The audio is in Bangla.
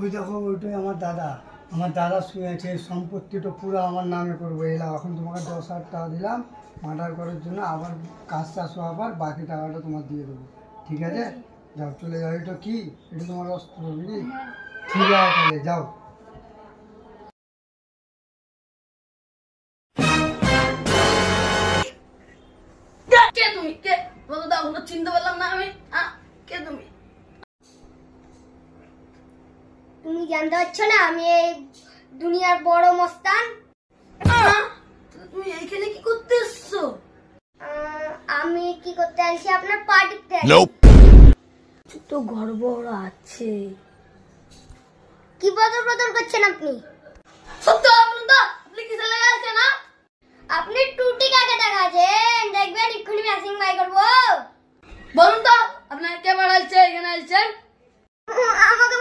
ওই দেখো ওইটাই আমার দাদা শুয়েছে, সম্পত্তিটা পুরো আমার নামে করবো। এলাম এখন তোমাকে 10,000 টাকা দিলাম মার্ডার করার জন্য, আবার কাজ চাষ হওয়ার বাকি টাকাটা তোমার দিয়ে দেবো, ঠিক আছে? যাও চলে যাও। এটা কি, এটা তোমার অস্ত্র বুঝলি? ঠিক আছে তাহলে যাও। কে তুমি? কে বলো তো, এখনো চিনতে পারলাম না আমি। কে তুমি? তুমি জানতে পারছো না আমি এই দুনিয়ার বড় মস্তান? তুমি এইখানে কি করতে এসছো? আমি কি করতে আসছি আপনার পার্টিতে? তো গড়বড় আছে। কি বদর বদর করছেন আপনি? সত্য বলুন তো, আপনি কিসে লেগে আছেন না? আপনি টুটি কাকে দেখাচ্ছেন? দেখবেন এক্ষুনি ম্যাচিং বাই করবো। বলুন তো আপনার কে বাড়াইছে এখানে আইছেন? আমাকে